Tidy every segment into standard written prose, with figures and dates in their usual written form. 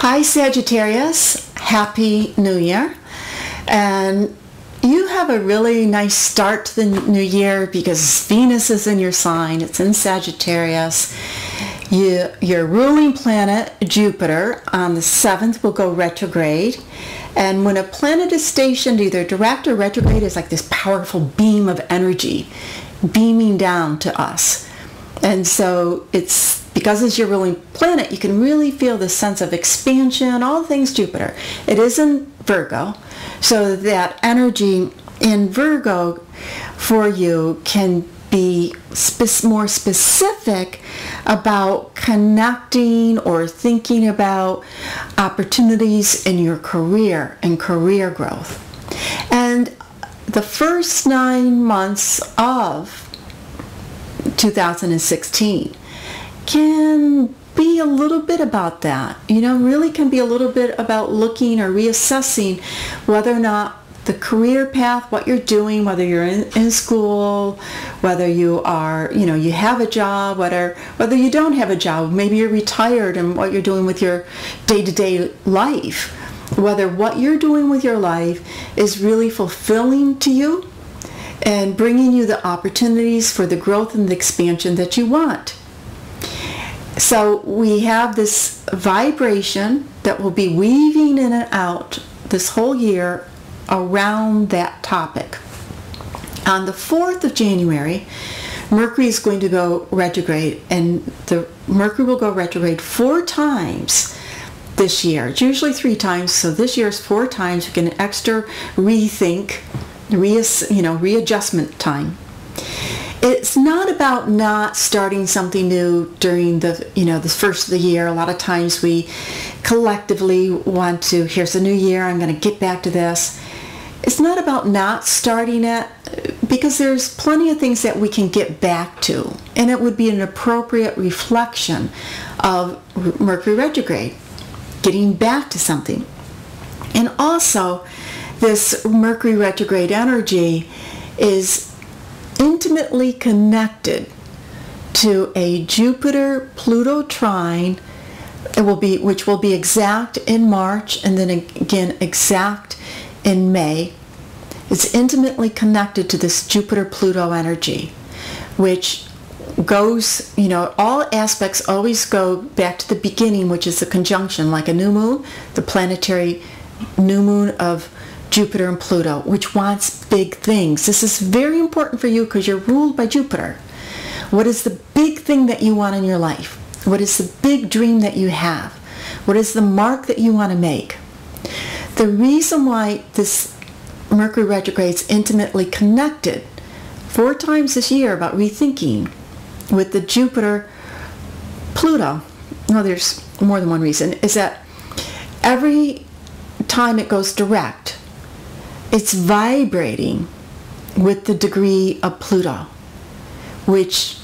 Hi Sagittarius, Happy New Year. And you have a really nice start to the new year because Venus is in your sign. It's in Sagittarius. Your ruling planet, Jupiter, on the 7th will go retrograde. And when a planet is stationed either direct or retrograde, it's like this powerful beam of energy beaming down to us. And so it's because it's your ruling planet, you can really feel the sense of expansion, all things Jupiter. It is in Virgo, so that energy in Virgo for you can be more specific about connecting or thinking about opportunities in your career and career growth. And the first 9 months of 2016 can be a little bit about that. Really can be a little bit about looking or reassessing whether or not the career path, what you're doing, whether you're in school, whether you are, you have a job, whether you don't have a job, maybe you're retired and what you're doing with your day-to-day life, whether what you're doing with your life is really fulfilling to you and bringing you the opportunities for the growth and the expansion that you want. So we have this vibration that will be weaving in and out this whole year around that topic. On the 4th of January, Mercury is going to go retrograde, and the Mercury will go retrograde 4 times this year. It's usually 3 times, so this year is 4 times. You get an extra rethink, readjustment time. It's not about not starting something new during the first of the year. A lot of times we collectively want to, here's a new year, I'm going to get back to this. It's not about not starting it, because there's plenty of things that we can get back to, and it would be an appropriate reflection of Mercury retrograde, getting back to something. And also, this Mercury retrograde energy is intimately connected to a Jupiter-Pluto trine, which will be exact in March and then again exact in May. It's intimately connected to this Jupiter-Pluto energy, which goes, all aspects always go back to the beginning, which is the conjunction, like a new moon, the planetary new moon of Jupiter and Pluto, which wants big things. This is very important for you because you're ruled by Jupiter. What is the big thing that you want in your life? What is the big dream that you have? What is the mark that you want to make? The reason why this Mercury retrograde is intimately connected 4 times this year about rethinking with the Jupiter-Pluto, there's more than one reason, is that every time it goes direct, it's vibrating with the degree of Pluto, which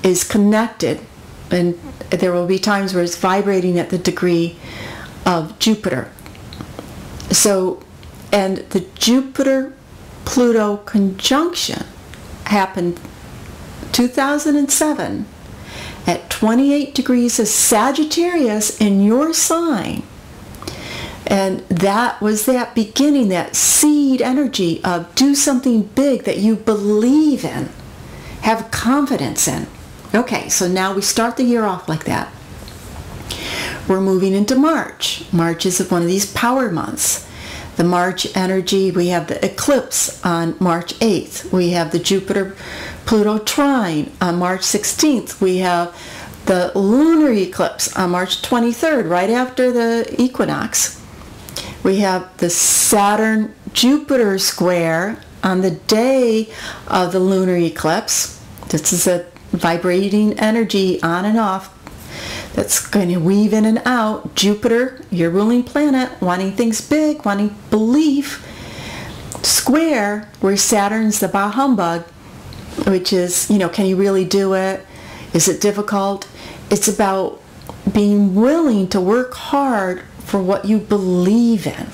is connected, and there will be times where it's vibrating at the degree of Jupiter. So, and the Jupiter-Pluto conjunction happened 2007 at 28 degrees of Sagittarius in your sign. And that was that beginning, that seed energy of do something big that you believe in, have confidence in. Okay, so now we start the year off like that. We're moving into March. March is one of these power months. The March energy, we have the eclipse on March 8th. We have the Jupiter-Pluto trine on March 16th. We have the lunar eclipse on March 23rd, right after the equinox. We have the Saturn-Jupiter square on the day of the lunar eclipse. This is a vibrating energy on and off that's going to weave in and out. Jupiter, your ruling planet, wanting things big, wanting belief. Square, where Saturn's the bah humbug, which is, can you really do it? Is it difficult? It's about being willing to work hard for what you believe in.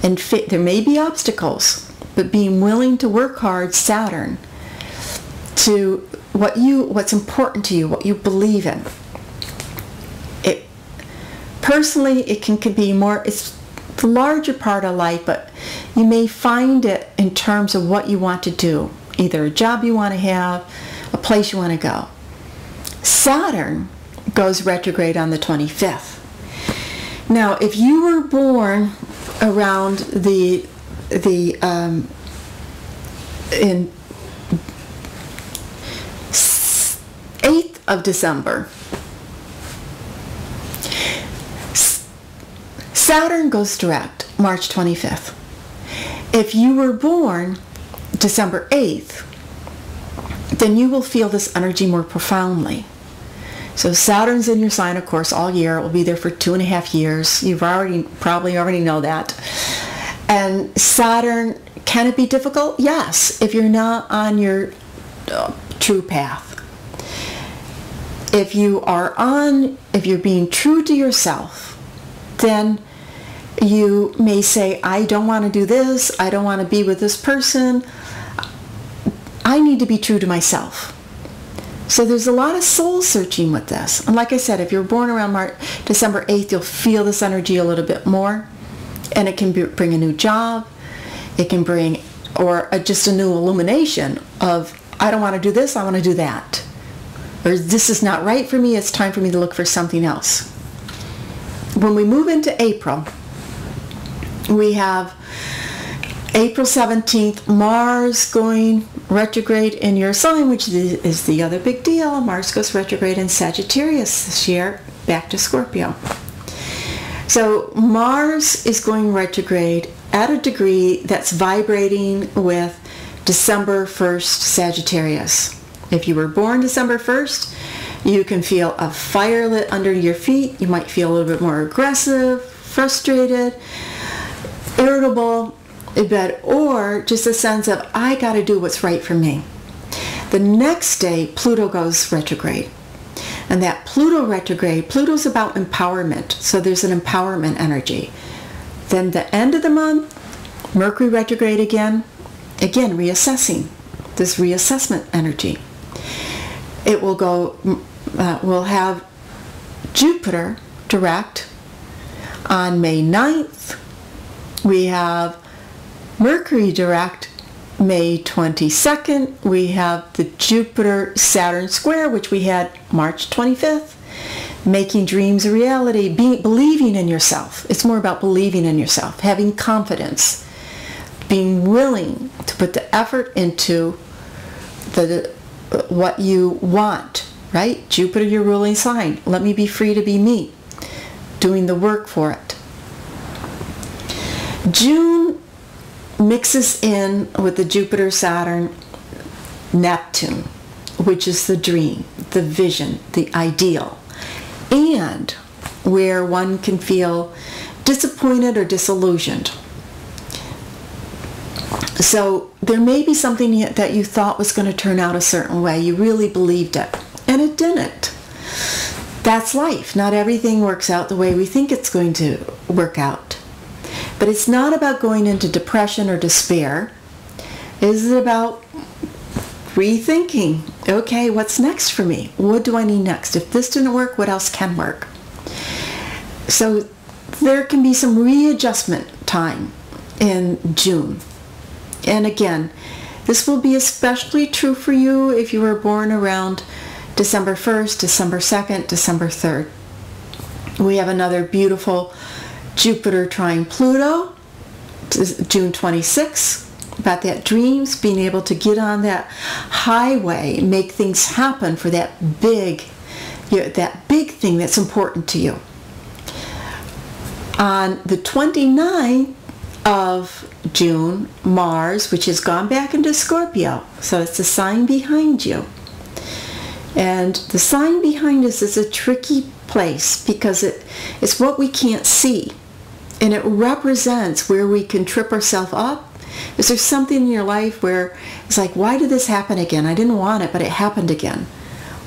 And there may be obstacles, but being willing to work hard, Saturn, to what's important to you, what you believe in. Personally, it can be more, it's the larger part of life, but you may find it in terms of what you want to do. Either a job you want to have, a place you want to go. Saturn goes retrograde on the 25th. Now, if you were born around in 8th of December, Saturn goes direct March 25th. If you were born December 8th, then you will feel this energy more profoundly. So Saturn's in your sign, of course, all year. It will be there for 2.5 years. You've probably already know that. And Saturn, can it be difficult? Yes, if you're not on your true path. If you're being true to yourself, then you may say, I don't want to do this. I don't want to be with this person. I need to be true to myself. So there's a lot of soul searching with this. And like I said, if you're born around December 8th, you'll feel this energy a little bit more. And it can bring a new job. It can bring, just a new illumination of, I don't want to do this, I want to do that. Or this is not right for me, it's time for me to look for something else. When we move into April, we have April 17th, Mars going retrograde in your sign, which is the other big deal. Mars goes retrograde in Sagittarius this year, back to Scorpio. So Mars is going retrograde at a degree that's vibrating with December 1st Sagittarius. If you were born December 1st, you can feel a fire lit under your feet. You might feel a little bit more aggressive, frustrated, irritable, or just a sense of, I got to do what's right for me. The next day, Pluto goes retrograde. And that Pluto retrograde, Pluto's about empowerment. So there's an empowerment energy. Then the end of the month, Mercury retrograde again reassessing, this reassessment energy. It will go, we'll have Jupiter direct on May 9th. We have Mercury direct May 22nd. We have the Jupiter-Saturn square, which we had March 25th. Making dreams a reality, believing in yourself. It's more about believing in yourself, having confidence, being willing to put the effort into what you want, right? Jupiter, your ruling sign. Let me be free to be me, doing the work for it. June mixes in with the Jupiter, Saturn, Neptune, which is the dream, the vision, the ideal, and where one can feel disappointed or disillusioned. So there may be something that you thought was going to turn out a certain way. You really believed it, and it didn't. That's life. Not everything works out the way we think it's going to work out. But it's not about going into depression or despair. It's about rethinking. Okay, what's next for me? What do I need next? If this didn't work, what else can work? So there can be some readjustment time in June. And again, this will be especially true for you if you were born around December 1st, December 2nd, December 3rd. We have another beautiful Jupiter trine Pluto, June 26th, about that dreams, being able to get on that highway, make things happen for that big thing that's important to you. On the 29th of June, Mars, which has gone back into Scorpio, so it's the sign behind you. And the sign behind us is a tricky place because it's what we can't see. And it represents where we can trip ourselves up. Is there something in your life where it's like, why did this happen again? I didn't want it, but it happened again.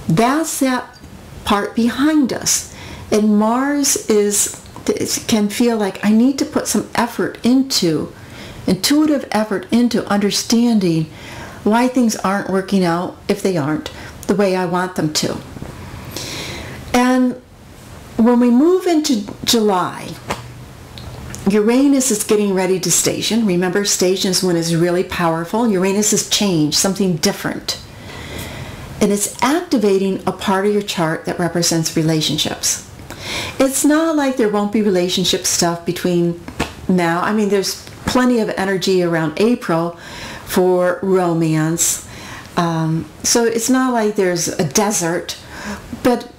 That's that part behind us. And Mars can feel like I need to put some intuitive effort into understanding why things aren't working out, if they aren't, the way I want them to. And When we move into July, Uranus is getting ready to station. Remember, station is when it's really powerful. Uranus has changed, something different. And it's activating a part of your chart that represents relationships. It's not like there won't be relationship stuff between now. I mean, there's plenty of energy around April for romance. So it's not like there's a desert, but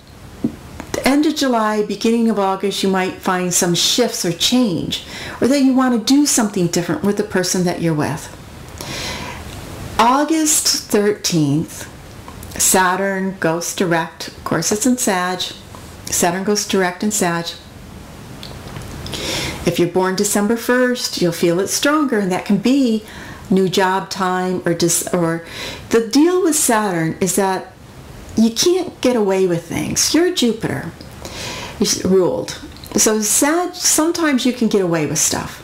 the end of July, beginning of August, you might find some shifts or change, or that you want to do something different with the person that you're with. August 13th, Saturn goes direct. Of course, it's in Sag. Saturn goes direct in Sag. If you're born December 1st, you'll feel it stronger, and that can be new job time, or the deal with Saturn is that you can't get away with things. You're Jupiter. You're ruled. So sometimes you can get away with stuff.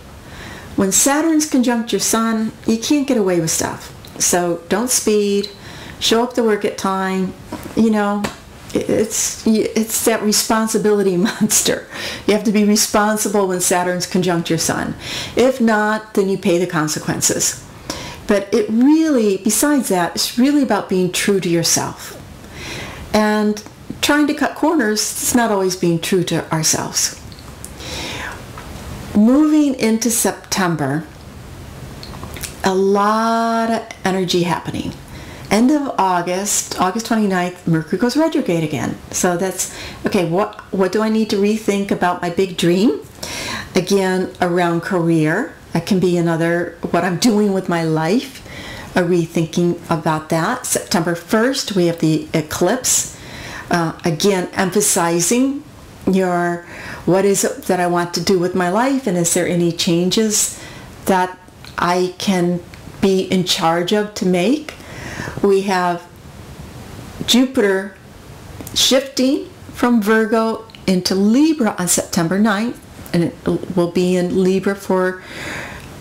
When Saturn's conjunct your sun, you can't get away with stuff. So don't speed. Show up to work at time. You know, it's that responsibility monster. You have to be responsible when Saturn's conjunct your sun. If not, then you pay the consequences. But it really, besides that, it's really about being true to yourself. And trying to cut corners, it's not always being true to ourselves. Moving into September, a lot of energy happening. End of August, August 29th, Mercury goes retrograde again. So that's, okay, what do I need to rethink about my big dream? Again, around career. That can be another, what I'm doing with my life, a rethinking about that. September 1st, we have the eclipse. Again, emphasizing what is it that I want to do with my life, and is there any changes that I can be in charge of to make? We have Jupiter shifting from Virgo into Libra on September 9th, and it will be in Libra for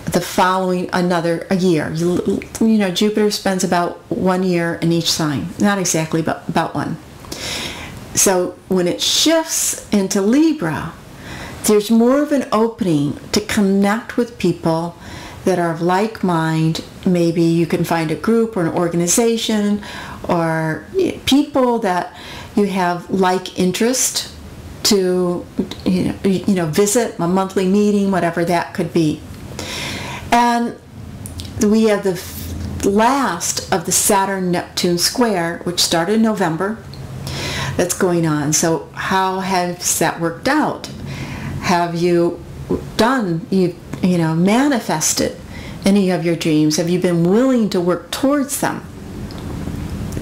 the following a year. You know, Jupiter spends about 1 year in each sign. Not exactly, but about one. So when it shifts into Libra, there's more of an opening to connect with people that are of like mind. Maybe you can find a group or an organization or people that you have like interest to visit, a monthly meeting, whatever that could be. And we have the last of the Saturn-Neptune square, which started in November, that's going on. So how has that worked out? Have you manifested any of your dreams? Have you been willing to work towards them?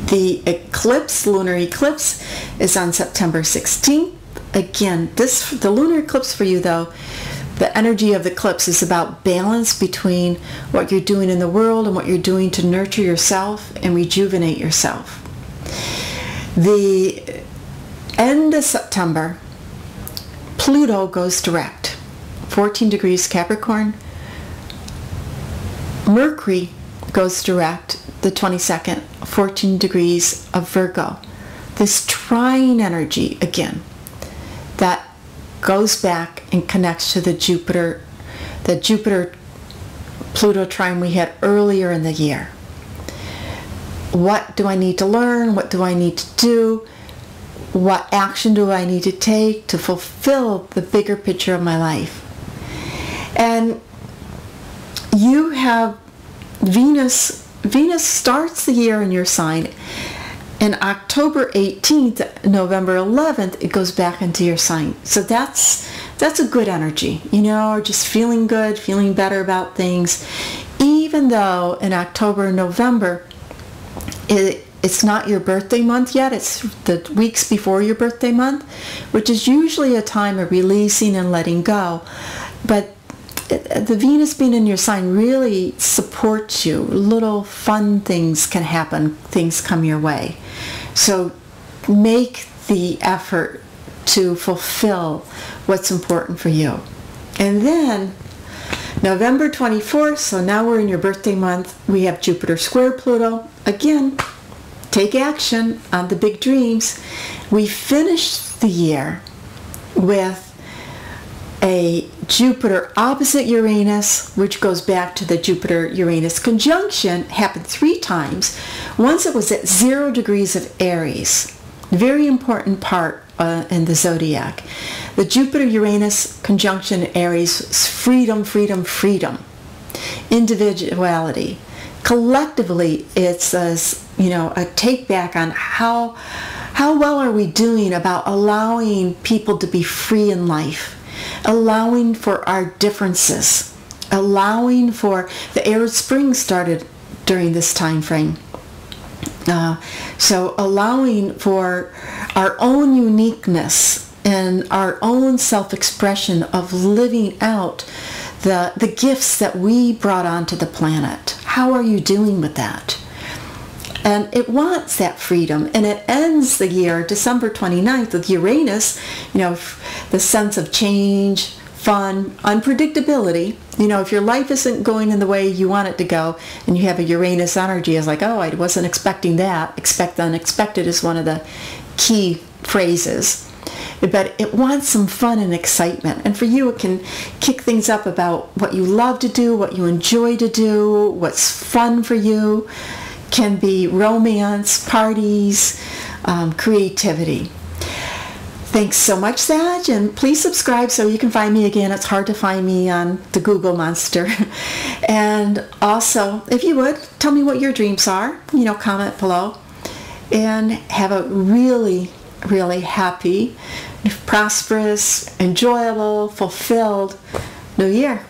The eclipse, lunar eclipse, is on September 16th. Again, the lunar eclipse for you, though, the energy of the eclipse is about balance between what you're doing in the world and what you're doing to nurture yourself and rejuvenate yourself. The end of September, Pluto goes direct, 14 degrees Capricorn. Mercury goes direct the 22nd, 14 degrees of Virgo. This trine energy, again, that goes back and connects to the Jupiter-Pluto trine we had earlier in the year. What do I need to learn? What do I need to do? What action do I need to take to fulfill the bigger picture of my life? And you have Venus starts the year in your sign, and October 18th, November 11th, it goes back into your sign. So that's a good energy, or just feeling good, feeling better about things. Even though in October and November, it's not your birthday month yet, it's the weeks before your birthday month, which is usually a time of releasing and letting go. But the Venus being in your sign really supports you. Little fun things can happen, things come your way. So make the effort to fulfill what's important for you. And then November 24th, so now we're in your birthday month, we have Jupiter square Pluto. Again, take action on the big dreams. We finished the year with a Jupiter opposite Uranus, which goes back to the Jupiter-Uranus conjunction, happened 3 times. Once it was at 0 degrees of Aries, very important part in the zodiac. The Jupiter-Uranus conjunction in Aries is freedom, freedom, freedom, individuality. Collectively, it's a take back on how well are we doing about allowing people to be free in life, allowing for our differences, allowing for the Arab Spring started during this time frame. So allowing for our own uniqueness and our own self-expression of living out the gifts that we brought onto the planet. How are you doing with that? And it wants that freedom, and it ends the year December 29th with Uranus, the sense of change, fun, unpredictability. If your life isn't going in the way you want it to go, and you have a Uranus energy, it's like, oh, I wasn't expecting that. Expect the unexpected is one of the key phrases. But it wants some fun and excitement. And for you, it can kick things up about what you love to do, what you enjoy to do, what's fun for you. Can be romance, parties, creativity. Thanks so much, Sag, and please subscribe so you can find me again. It's hard to find me on the Google monster. And also, if you would, tell me what your dreams are. Comment below. And have a really, really happy, prosperous, enjoyable, fulfilled New Year.